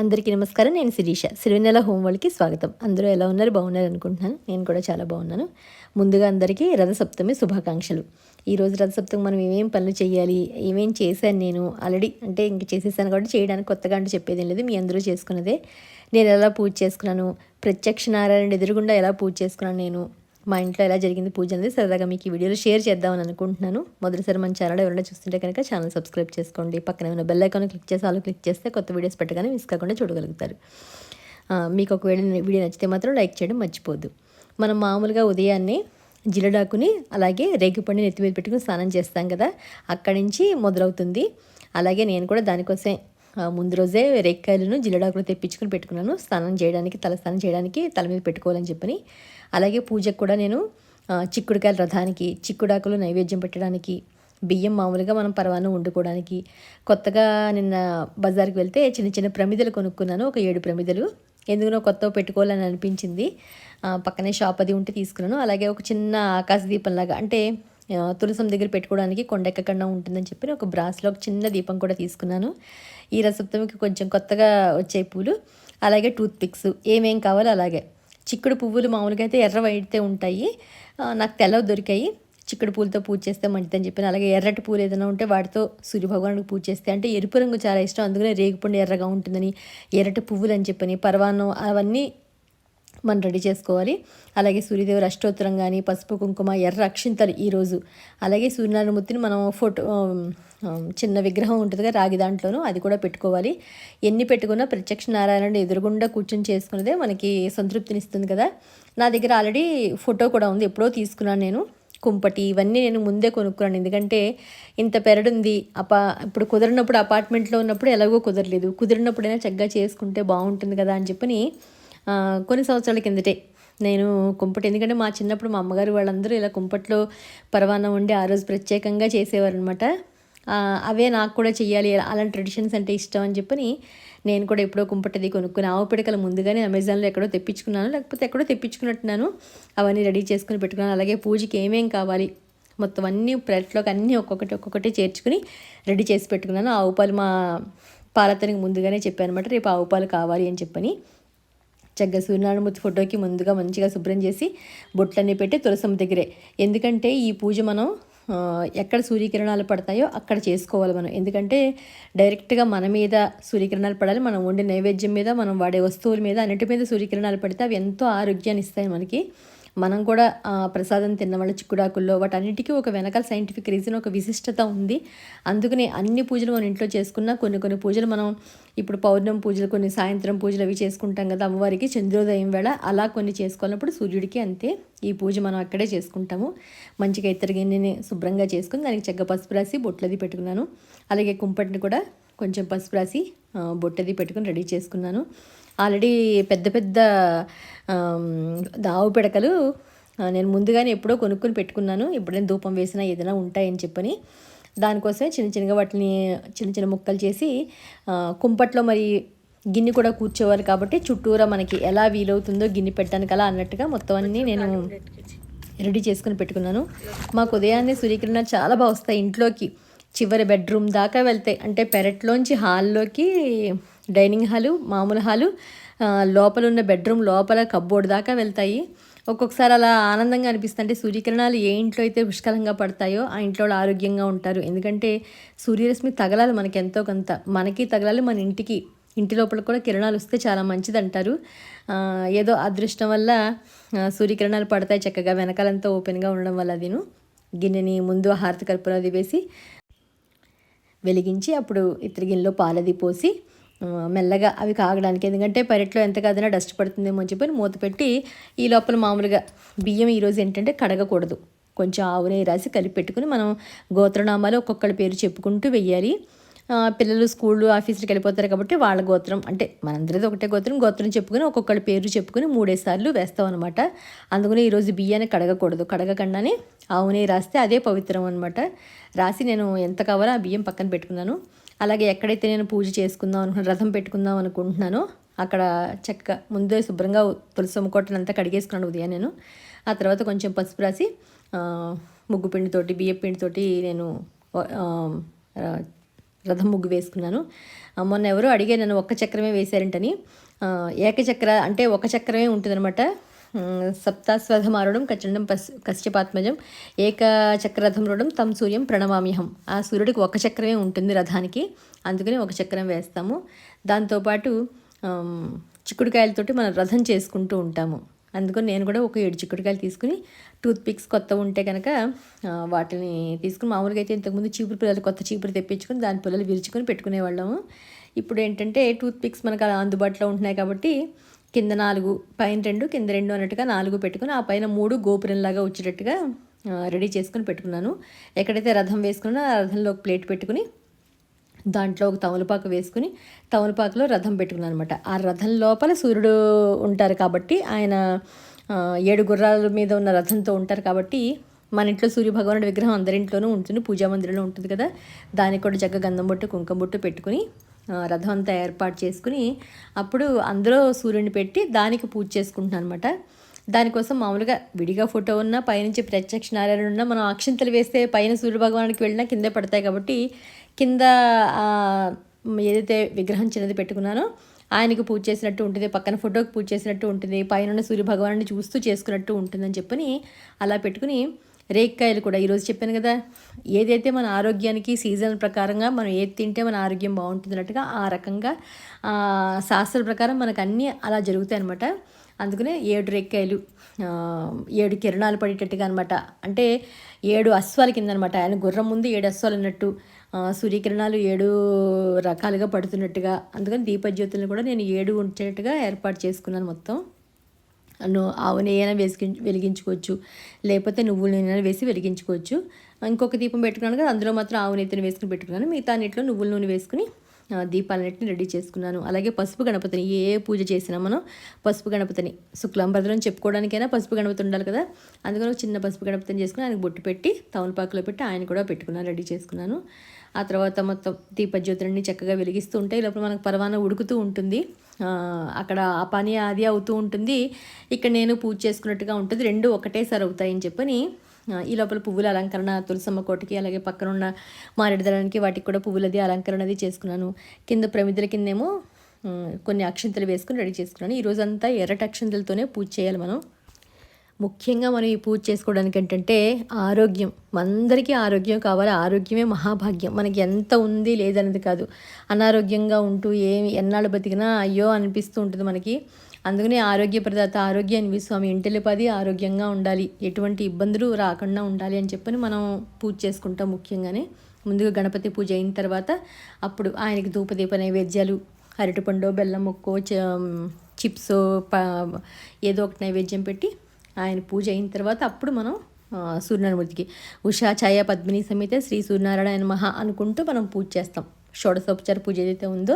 అందరికీ నమస్కారం. నేను శిరీష. సిరివెన్నెల హోమ్ వరల్డ్‌కి స్వాగతం. అందరూ ఎలా ఉన్నారు? బాగున్నారు అనుకుంటున్నాను. నేను కూడా చాలా బాగున్నాను. ముందుగా అందరికీ రథసప్తమి శుభాకాంక్షలు. ఈరోజు రథసప్తమి మనం ఏమేం పనులు చేయాలి, ఏమేం చేశాను నేను ఆల్రెడీ అంటే ఇంక చేసేసాను కాబట్టి చేయడానికి కొత్తగా అంటూ చెప్పేదేం లేదు. మీ అందరూ చేసుకున్నదే. నేను ఎలా పూజ చేసుకున్నాను, ప్రత్యక్ష నారాయణ ఎదురుగుండా ఎలా పూజ చేసుకున్నాను నేను, మా ఇంట్లో ఎలా జరిగింది పూజ అనేది సరదాగా మీకు ఈ వీడియోలో షేర్ చేద్దామని అనుకుంటున్నాను. మొదటిసారి మన ఛానల్ ఎవరైనా చూస్తుంటే కనుక ఛానల్ సబ్స్క్రైబ్ చేసుకోండి. పక్కన ఉన్న బెల్ ఐకాన్ క్లిక్ చేసి ఆల్ క్లిక్ చేస్తే కొత్త వీడియోస్ పెట్టగానే మిస్ కాకుండా చూడగలుగుతారు. మీకు ఒకవేళ వీడియో నచ్చితే మాత్రం లైక్ చేయడం మర్చిపోద్దు. మనం మామూలుగా ఉదయాన్నే జిలడాకుని అలాగే రేగిపండు నెత్తి మీద పెట్టుకుని స్నానం చేస్తాం కదా, అక్కడి నుంచి మొదలవుతుంది. అలాగే నేను కూడా దానికోసం ముందు రోజే రేక్కాయలను జిల్లడాకులు తెప్పించుకొని పెట్టుకున్నాను. స్నానం చేయడానికి, తల స్నానం చేయడానికి తల మీద పెట్టుకోవాలని చెప్పని. అలాగే పూజకు కూడా నేను చిక్కుడుకాయల రథానికి, చిక్కుడాకులు నైవేద్యం పెట్టడానికి, బియ్యం మామూలుగా మనం పరవాన్నం వండుకోవడానికి, కొత్తగా నిన్న బజార్కి వెళ్తే చిన్న చిన్న ప్రమిదలు కొనుక్కున్నాను. ఒక 7 ప్రమిదలు. ఎందుకునో కొత్తవి పెట్టుకోవాలని అనిపించింది. పక్కనే షాప్ అది ఉంటే తీసుకున్నాను. అలాగే ఒక చిన్న ఆకాశ దీపంలాగా అంటే తులసం దగ్గర పెట్టుకోవడానికి కొండెక్కకుండా ఉంటుందని చెప్పి ఒక బ్రాస్లో ఒక చిన్న దీపం కూడా తీసుకున్నాను. ఈ రథసప్తమికి కొంచెం కొత్తగా వచ్చే పూలు, అలాగే టూత్ పిక్స్ ఏమేం కావాలో అలాగే. చిక్కుడు పువ్వులు మామూలుగా అయితే ఎర్ర వైతే ఉంటాయి, నాకు తెల్లవి దొరికాయి. చిక్కుడు పూలతో పూజ చేస్తే మంచిదని చెప్పాను. అలాగే ఎర్రటి పూలు ఏదైనా ఉంటే వాటితో సూర్యభగవానుడికి పూజ చేస్తే, అంటే ఎరుపు రంగు చాలా ఇష్టం, అందుకనే రేగిపండు ఎర్రగా ఉంటుందని ఎర్రటి పువ్వులు అని చెప్పని, పరవాన్నం అవన్నీ మనం రెడీ చేసుకోవాలి. అలాగే సూర్యదేవుడు అష్టోత్తరం కానీ, పసుపు కుంకుమ, ఎర్ర అక్షింతలు ఈరోజు. అలాగే సూర్యనారాయణమూర్తిని మనం ఫోటో చిన్న విగ్రహం ఉంటుందిగా రాగి దాంట్లోనూ, అది కూడా పెట్టుకోవాలి. ఎన్ని పెట్టుకున్నా ప్రత్యక్ష నారాయణుడు ఎదురుగుండా కూర్చొని చేసుకున్నదే మనకి సంతృప్తినిస్తుంది కదా. నా దగ్గర ఆల్రెడీ ఫోటో కూడా ఉంది, ఎప్పుడో తీసుకున్నాను నేను. కుంపటి ఇవన్నీ నేను ముందే కొనుక్కున్నాను, ఎందుకంటే ఇంత పెరడుంది. ఇప్పుడు కుదిరినప్పుడు అపార్ట్మెంట్లో ఉన్నప్పుడు ఎలాగో కుదరలేదు, కుదిరినప్పుడైనా చక్కగా చేసుకుంటే బాగుంటుంది కదా అని చెప్పని కొన్ని సంవత్సరాల కిందటే నేను కుంపటి, ఎందుకంటే మా చిన్నప్పుడు మా అమ్మగారు వాళ్ళందరూ ఇలా కుంపట్లో పరవాన్నం వండి ఆ రోజు ప్రత్యేకంగా చేసేవారు అనమాట. అవే నాకు కూడా చెయ్యాలి, అలాంటి ట్రెడిషన్స్ అంటే ఇష్టం అని చెప్పని నేను కూడా ఎప్పుడో కుంపటిది కొనుక్కుని ఆవు పిడకలు ముందుగానే అమెజాన్లో ఎక్కడో తెప్పించుకున్నాను, లేకపోతే ఎక్కడో తెప్పించుకున్నట్టున్నాను. అవన్నీ రెడీ చేసుకుని పెట్టుకున్నాను. అలాగే పూజకి ఏమేం కావాలి మొత్తం అన్నీ ప్లేట్లోకి అన్నీ ఒక్కొక్కటి చేర్చుకుని రెడీ చేసి పెట్టుకున్నాను. ఆవు పాలు మా పాలతనికి ముందుగానే చెప్పాను అనమాట, రేపు ఆవు పాలు కావాలి అని చెప్పని. చక్కగా సూర్యనారాయణమూర్తి ఫోటోకి ముందుగా మంచిగా శుభ్రం చేసి బొట్లన్నీ పెట్టి తులసమ్మ దగ్గరే, ఎందుకంటే ఈ పూజ మనం ఎక్కడ సూర్యకిరణాలు పడతాయో అక్కడ చేసుకోవాలి మనం. ఎందుకంటే డైరెక్ట్గా మన మీద సూర్యకిరణాలు పడాలి, మనం వండే నైవేద్యం మీద, మనం వాడే వస్తువుల మీద, అన్నిటి మీద సూర్యకిరణాలు పడితే అవి ఎంతో ఆరోగ్యాన్ని ఇస్తాయి మనకి. మనం కూడా ప్రసాదం తిన్న వాళ్ళ చిక్కుడాకుల్లో వాటన్నిటికీ ఒక వెనకాల సైంటిఫిక్ రీజన్, ఒక విశిష్టత ఉంది. అందుకనే అన్ని పూజలు మనం ఇంట్లో చేసుకున్నా, కొన్ని పూజలు మనం ఇప్పుడు పౌర్ణమి పూజలు, కొన్ని సాయంత్రం పూజలు అవి చేసుకుంటాం కదా అమ్మవారికి చంద్రోదయం వేళ, అలా కొన్ని చేసుకోవాలన్నప్పుడు సూర్యుడికి అంతే ఈ పూజ మనం అక్కడే చేసుకుంటాము. మంచిగా ఇత్తడి గిన్నెని శుభ్రంగా చేసుకుని దానికి చక్కగా పసుపు రాసి బొట్లది పెట్టుకున్నాను. అలాగే కుంపటిని కూడా కొంచెం పసుపు రాసి బొట్టది పెట్టుకుని రెడీ చేసుకున్నాను. ఆల్రెడీ పెద్ద ఆవు పిడకలు నేను ముందుగానే ఎప్పుడో కొనుక్కొని పెట్టుకున్నాను, ఎప్పుడైనా ధూపం వేసినా ఏదైనా ఉంటాయని చెప్పని. దానికోసమే చిన్నగా వాటిని చిన్న ముక్కలు చేసి కుంపట్లో మరి గిన్నె కూడా కూర్చోవాలి కాబట్టి చుట్టూరా మనకి ఎలా వీలవుతుందో గిన్నె పెట్టడానికి అలా అన్నట్టుగా మొత్తం అన్నీ నేను రెడీ చేసుకుని పెట్టుకున్నాను. మాకు ఉదయాన్నే సూర్యకిరణాలు చాలా బాగా వస్తాయి ఇంట్లోకి, చివరి బెడ్రూమ్ దాకా వెళ్తాయి. అంటే పెరట్లోంచి హాల్లోకి, డైనింగ్ హాలు, మామూలు హాలు, లోపల ఉన్న బెడ్రూమ్ లోపల కబ్బోర్డ్ దాకా వెళ్తాయి. ఒక్కొక్కసారి అలా ఆనందంగా అనిపిస్తుంది. అంటే సూర్యకిరణాలు ఏ ఇంట్లో అయితే పుష్కలంగా పడతాయో ఆ ఇంట్లో ఆరోగ్యంగా ఉంటారు. ఎందుకంటే సూర్యరశ్మి తగలాలి మనకి ఎంతో కొంత, మనకి తగలాలి, మన ఇంటి లోపల కూడా కిరణాలు వస్తే చాలా మంచిది అంటారు. ఏదో అదృష్టం వల్ల సూర్యకిరణాలు పడతాయి చక్కగా, వెనకాలంతా ఓపెన్గా ఉండడం వల్ల. అదిను గిన్నెని ముందు హారతి కర్పూరం అది వేసి వెలిగించి అప్పుడు ఇత్తడి గిన్నెలో పాలది పోసి మెల్లగా అవి కాగడానికి, ఎందుకంటే పెరట్లో ఎంత కాదన్నా డస్ట్ పడుతుందేమో అని చెప్పి మూత పెట్టి, ఈ లోపల మామూలుగా బియ్యం ఈరోజు ఏంటంటే కడగకూడదు, కొంచెం ఆవు నెయ్యి రాసి కలిపి పెట్టుకుని మనం గోత్రనామాలు ఒక్కొక్కరి పేరు చెప్పుకుంటూ వెయ్యాలి. పిల్లలు స్కూళ్ళు ఆఫీసులకు వెళ్ళిపోతారు కాబట్టి వాళ్ళ గోత్రం, అంటే మనందరిది ఒకటే గోత్రం చెప్పుకుని ఒక్కొక్కరి పేరు చెప్పుకుని 3 సార్లు వేస్తాం అనమాట. అందుకని ఈరోజు బియ్యాన్ని కడగకూడదు, కడగకుండానే ఆవు నెయ్యి రాస్తే అదే పవిత్రం అనమాట. రాసి నేను ఎంత కావాలో ఆ బియ్యం పక్కన పెట్టుకున్నాను. అలాగే ఎక్కడైతే నేను పూజ చేసుకుందాం అనుకున్నాను, రథం పెట్టుకుందాం అనుకుంటున్నానో అక్కడ చక్కగా ముందే శుభ్రంగా తులసమ్మ కొట్టనంతా కడిగేసుకున్నాను ఉదయం నేను. ఆ తర్వాత కొంచెం పసుపు రాసి ముగ్గు పిండితోటి, బియ్య పిండితోటి నేను రథం ముగ్గు వేసుకున్నాను. మొన్న ఎవరో అడిగారు నన్ను, ఒక్క చక్రమే వేశారంటని. ఏకచక్ర అంటే ఒక చక్రమే ఉంటుందన్నమాట. సప్తాస్వధమారుడం కచండం కశ్యపాత్మజం ఏకచక్రరథం రూఢం తం సూర్యం ప్రణమామ్యహం. ఆ సూర్యుడికి ఒక చక్రమే ఉంటుంది రథానికి, అందుకని ఒక చక్రం వేస్తాము. దాంతోపాటు చిక్కుడుకాయలతోటి మనం రథం చేసుకుంటూ ఉంటాము. అందుకని నేను కూడా ఒక 7 చిక్కుడుకాయలు తీసుకుని, టూత్ పిక్స్ కొత్త ఉంటే కనుక వాటిని తీసుకుని, మామూలుగా అయితే ఇంతకుముందు చీపురు పిల్లలు కొత్త చీపురు తెప్పించుకొని దాని పిల్లలు విరుచుకొని పెట్టుకునేవాళ్ళము. ఇప్పుడు ఏంటంటే టూత్ పిక్స్ మనకు అలా అందుబాటులో ఉంటున్నాయి కాబట్టి కింద 4 పైన 2 కింద 2 అన్నట్టుగా 4 పెట్టుకుని, ఆ పైన 3 గోపురంలాగా వచ్చేటట్టుగా రెడీ చేసుకుని పెట్టుకున్నాను. ఎక్కడైతే రథం వేసుకున్నా ఆ రథంలో ఒక ప్లేట్ పెట్టుకుని దాంట్లో ఒక తమలపాకు వేసుకుని తమలపాకులో రథం పెట్టుకున్నాను అనమాట. ఆ రథం లోపల సూర్యుడు ఉంటారు కాబట్టి, ఆయన 7 గుర్రాల మీద ఉన్న రథంతో ఉంటారు కాబట్టి, మన ఇంట్లో సూర్యభగవానుడి విగ్రహం అందరింట్లోనూ ఉంటుంది, పూజా మందిరంలో ఉంటుంది కదా, దానికి కూడా చక్కగా గంధం బొట్టు కుంకుమ బొట్టు పెట్టుకుని రథం అంతా ఏర్పాటు చేసుకుని అప్పుడు అందులో సూర్యుడిని పెట్టి దానికి పూజ చేసుకుంటున్నాను అనమాట. దానికోసం మామూలుగా విడిగా ఫోటో ఉన్నా, పైనుంచి ప్రత్యక్ష నారాయణ ఉన్నా, మనం అక్షింతలు వేస్తే పైన సూర్యభగవానికి వెళ్ళినా కిందే పడతాయి కాబట్టి, కింద ఏదైతే విగ్రహం చిన్నది పెట్టుకున్నానో ఆయనకు పూజ చేసినట్టు ఉంటుంది, పక్కన ఫోటోకి పూజ చేసినట్టు ఉంటుంది, పైన సూర్యభగవాన్ని చూస్తూ చేసుకున్నట్టు ఉంటుందని చెప్పని అలా పెట్టుకుని, రేక్కాయలు కూడా ఈరోజు చెప్పాను కదా, ఏదైతే మన ఆరోగ్యానికి సీజన్ ప్రకారంగా మనం ఏది తింటే మన ఆరోగ్యం బాగుంటుందన్నట్టుగా ఆ రకంగా శాస్త్ర ప్రకారం మనకు అన్నీ అలా జరుగుతాయి అనమాట. అందుకనే 7 రేక్కాయలు 7 కిరణాలు పడేటట్టుగా అనమాట. అంటే 7 అశ్వాల కింద అనమాట. ఆయన గుర్రం ముందు 7 అశ్వాలు ఉన్నట్టు, సూర్యకిరణాలు 7 రకాలుగా పడుతున్నట్టుగా. అందుకని దీపజ్యోతులను కూడా నేను 7 ఉంచేటట్టుగా ఏర్పాటు చేసుకున్నాను మొత్తం. ఆవు నెయ్యైనా వెలిగించుకోవచ్చు, లేకపోతే నువ్వుల నూనె వేసి వెలిగించుకోవచ్చు. ఇంకొక దీపం పెట్టుకున్నాను కదా, అందులో మాత్రం ఆవు నెయ్యిని వేసుకుని పెట్టుకున్నాను. మిగతా అన్నింటిలో నువ్వుల నూనె వేసుకుని దీపాలన్నింటిని రెడీ చేసుకున్నాను. అలాగే పసుపు గణపతిని, ఏ పూజ చేసినా మనం పసుపు గణపతిని శుక్లాంబరదనం చెప్పుకోవడానికైనా పసుపు గణపతి ఉండాలి కదా, అందుకని ఒక చిన్న పసుపు గణపతిని చేసుకుని ఆయనకు బొట్టు పెట్టి తమలపాకులో పెట్టి ఆయన కూడా పెట్టుకున్నాను, రెడీ చేసుకున్నాను. ఆ తర్వాత మొత్తం దీపజ్యోతులన్నీ చక్కగా వెలిగిస్తూ ఉంటాయి. లోపల మనకు పరవాన ఉడుకుతూ ఉంటుంది, అక్కడ ఆ పని అది అవుతూ ఉంటుంది, ఇక్కడ నేను పూజ చేసుకున్నట్టుగా ఉంటుంది. 2 ఒకటేసారి అవుతాయని చెప్పని ఈ లోపల పువ్వుల అలంకరణ తులసమ్మ కోటకి, అలాగే పక్కన ఉన్న మారేడు దళానికి వాటికి కూడా పువ్వులది అలంకరణ అది చేసుకున్నాను. కింద ప్రమిదల కిందేమో కొన్ని అక్షింతలు వేసుకుని రెడీ చేసుకున్నాను. ఈరోజంతా ఎర్రటి అక్షింతలతోనే పూజ చేయాలి మనం. ముఖ్యంగా మనం ఈ పూజ చేసుకోవడానికి ఏంటంటే ఆరోగ్యం, అందరికీ ఆరోగ్యం కావాలి. ఆరోగ్యమే మహాభాగ్యం. మనకి ఎంత ఉంది లేదనేది కాదు, అనారోగ్యంగా ఉంటూ ఎన్నాళ్ళు బతికినా అయ్యో అనిపిస్తూ ఉంటుంది మనకి. అందుకనే ఆరోగ్య ప్రదాత ఆరోగ్యాన్ని స్వామి ఇంటిల్లిపాది ఆరోగ్యంగా ఉండాలి, ఎటువంటి ఇబ్బందులు రాకుండా ఉండాలి అని చెప్పని మనం పూజ చేసుకుంటాం. ముఖ్యంగానే ముందుగా గణపతి పూజ అయిన తర్వాత అప్పుడు ఆయనకి ధూపదీప నైవేద్యాలు, అరటిపండు, బెల్లం ముక్కో, చిప్స్, ఏదో ఒకటి నైవేద్యం పెట్టి ఆయన పూజ అయిన తర్వాత అప్పుడు మనం సూర్యనారాయణమూర్తికి ఉషా ఛాయ పద్మిని సమేత శ్రీ సూర్యనారాయణ నమః అనుకుంటూ మనం పూజ చేస్తాం. షోడశోపచార పూజ ఏదైతే ఉందో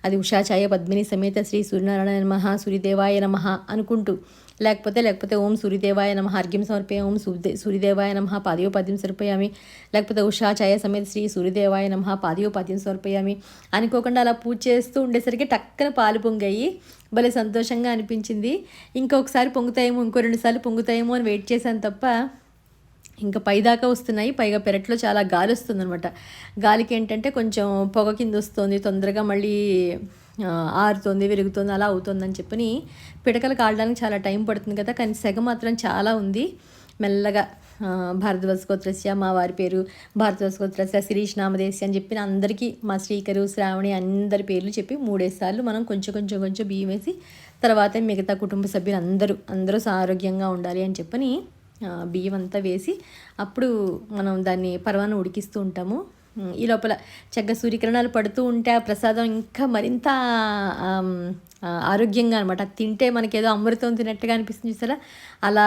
అది ఉషా ఛాయ పద్మిని సమేత శ్రీ సూర్యనారాయణ నమః సూర్యదేవాయ నమః అనుకుంటూ, లేకపోతే ఓం సూర్యదేవాయ నమః అర్ఘ్యం సమర్పయ, ఓం సూర్యదేవాయ నమః పాదయోపాద్యం సమర్పయామి, లేకపోతే ఉషా ఛాయ సమేత శ్రీ సూర్యదేవాయ నమః పాదయోపాద్యం సమర్పయామి అనుకోకుండా అలా పూజ చేస్తూ ఉండేసరికి టక్కన పాలు పొంగాయి. భలే సంతోషంగా అనిపించింది. ఇంకొకసారి పొంగుతాయేమో, ఇంకో 2 సార్లు పొంగుతాయేమో అని వెయిట్ చేశాను తప్ప ఇంకా పైదాకా వస్తున్నాయి. పైగా పెరట్లో చాలా గాలి వస్తుంది అనమాట. గాలికి ఏంటంటే కొంచెం పొగ కింద వస్తుంది, తొందరగా మళ్ళీ ఆరుతుంది, విరుగుతుంది, అలా అవుతుందని చెప్పని పిడకలు కాలడానికి చాలా టైం పడుతుంది కదా, కానీ సెగ మాత్రం చాలా ఉంది. మెల్లగా భారద్వాజగోత్రస్య, మా వారి పేరు భారద్వాజగోత్రస్య శిరీష్ నామదేశి అని చెప్పిన అందరికీ, మా శ్రీకరు శ్రావణి అందరి పేర్లు చెప్పి 3 సార్లు మనం కొంచెం బియ్యం వేసి, తర్వాత మిగతా కుటుంబ సభ్యులు అందరూ ఆరోగ్యంగా ఉండాలి అని చెప్పని బియ్యం అంతా వేసి అప్పుడు మనం దాన్ని పరవాన ఉడికిస్తూ ఉంటాము. ఈ లోపల చక్కగా సూర్యకిరణాలు పడుతూ ఉంటే ఆ ప్రసాదం ఇంకా మరింత ఆరోగ్యంగా అనమాట. తింటే మనకేదో అమృతం తిన్నట్టుగా అనిపిస్తుంది చూసారా, అలా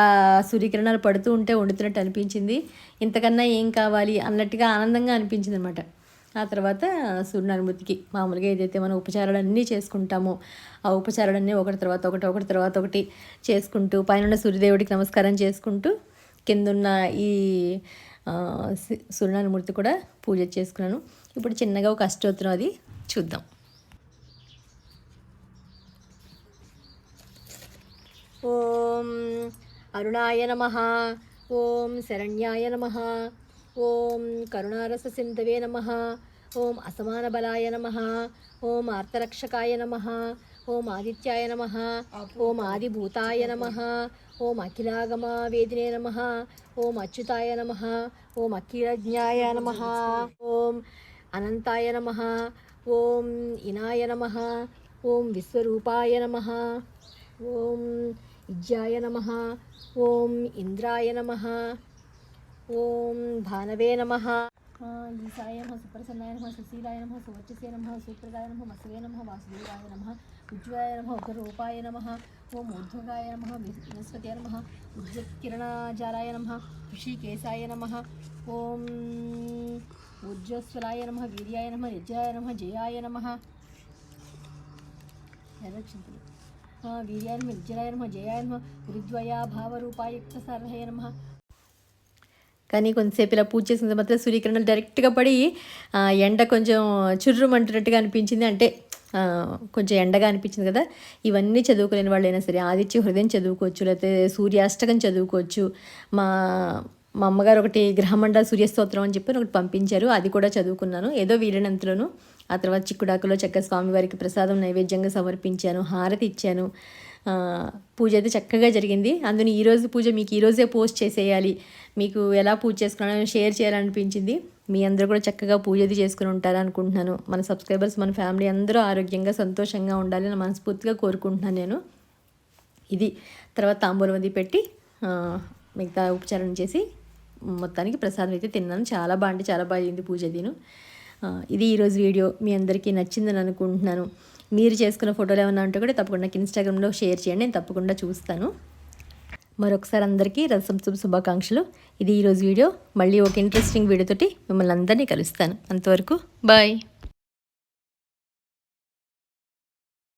సూర్యకిరణాలు పడుతూ ఉంటే వండుతున్నట్టు అనిపించింది. ఇంతకన్నా ఏం కావాలి అన్నట్టుగా ఆనందంగా అనిపించింది అనమాట. ఆ తర్వాత సూర్యనారాయణమూర్తికి మామూలుగా ఏదైతే మనం ఉపచారాలన్నీ చేసుకుంటామో ఆ ఉపచారాలన్నీ ఒకటి తర్వాత ఒకటి చేసుకుంటూ పైన సూర్యదేవుడికి నమస్కారం చేసుకుంటూ కిందున్న ఈ సూర్యనారాయణమూర్తి కూడా పూజ చేసుకున్నాను. ఇప్పుడు చిన్నగా ఒక అష్టోత్తరం అది చూద్దాం. ఓం అరుణాయ నమః, ఓం శరణ్యాయ నమః, ఓం కరుణారస సింధవే నమః, ఓం అసమాన బలాయ నమః. ఓం ఆర్తరక్షకాయ నమః. ఓం ఆదిత్యాయ నమః. ఓం ఆదిభూతాయ నమః. ఓం అఖిలాగమ వేదినే నమః. ఓం అచ్యుతాయ నమః. ఓం అఖిలజ్ఞాయ నమః. ఓం అనంతాయ నమః. ఓం ఇనాయ నమః. ఓం విశ్వరూపాయ నమః. ఓం ఇజ్యాయ నమః. ఓం ఇంద్రాయ నమః. ఓం భానవే నమః. ఈశాయ నమః. సుప్రసన్నాయ నమః. సుశీలాయ నమః. సువర్చసే నమః. సుప్రదాయ నమః. మసవే నమః. వాసుదేవాయ నమః. ఉజ్వలాయ నమః. ఉగ్రరూపాయ నమః. ఓం ఊర్ధ్వగాయ నమః. వినస్పతయ నమః. ఉజ్జకిరణాజాలాయ నమః. ఋషికేశాయ నమః. ఓం ఉజ్జ్వలాయ నమః. వీర్యాయ నమః. యజ్ఞాయ నమః. జయాయ నమః. వీర్యాయ నమః. యజ్ఞాయ నమః. జయాయ నమః. గురుద్వయా భావరూపాయుక్త సారథయ నమః. కానీ కొంతసేపు ఇలా పూజ చేసిన తర్వాత సూర్యకిరణాలు డైరెక్ట్గా పడి ఎండ కొంచెం చుర్రుమంటున్నట్టుగా అనిపించింది. అంటే కొంచెం ఎండగా అనిపించింది కదా. ఇవన్నీ చదువుకోలేని వాళ్ళైనా సరే ఆదిత్య హృదయం చదువుకోవచ్చు, లేకపోతే సూర్యాష్టకం చదువుకోవచ్చు. మా అమ్మగారు ఒకటి గ్రహమండల సూర్యస్తోత్రం అని చెప్పి ఒకటి పంపించారు, అది కూడా చదువుకున్నాను ఏదో వీలైనంతలోను. ఆ తర్వాత చిక్కుడాకులో చక్కగా స్వామివారికి ప్రసాదం నైవేద్యంగా సమర్పించాను, హారతి ఇచ్చాను. పూజ అయితే చక్కగా జరిగింది. అందులో ఈరోజు పూజ మీకు ఈరోజే పోస్ట్ చేసేయాలి, మీకు ఎలా పూజ చేసుకున్నానో షేర్ చేయాలనిపించింది. మీ అందరూ కూడా చక్కగా పూజ అది చేసుకుని ఉంటారనుకుంటున్నాను. మన సబ్స్క్రైబర్స్, మన ఫ్యామిలీ అందరూ ఆరోగ్యంగా సంతోషంగా ఉండాలని మనస్ఫూర్తిగా కోరుకుంటున్నాను నేను. ఇది తర్వాత తాంబూలం అది పెట్టి మిగతా ఉపచారం చేసి మొత్తానికి ప్రసాదం అయితే తిన్నాను. చాలా బాగా అయింది పూజ దీను. ఇది ఈరోజు వీడియో మీ అందరికీ నచ్చిందని అనుకుంటున్నాను. మీరు చేసుకున్న ఫోటోలు ఏమైనా ఉంటే కూడా తప్పకుండా నాకు ఇన్స్టాగ్రామ్లో షేర్ చేయండి, నేను తప్పకుండా చూస్తాను. మరొకసారి అందరికీ రథసప్తమి శుభాకాంక్షలు. ఇది ఈరోజు వీడియో. మళ్ళీ ఒక ఇంట్రెస్టింగ్ వీడియోతోటి మిమ్మల్ని అందరినీ కలుస్తాను. అంతవరకు బాయ్.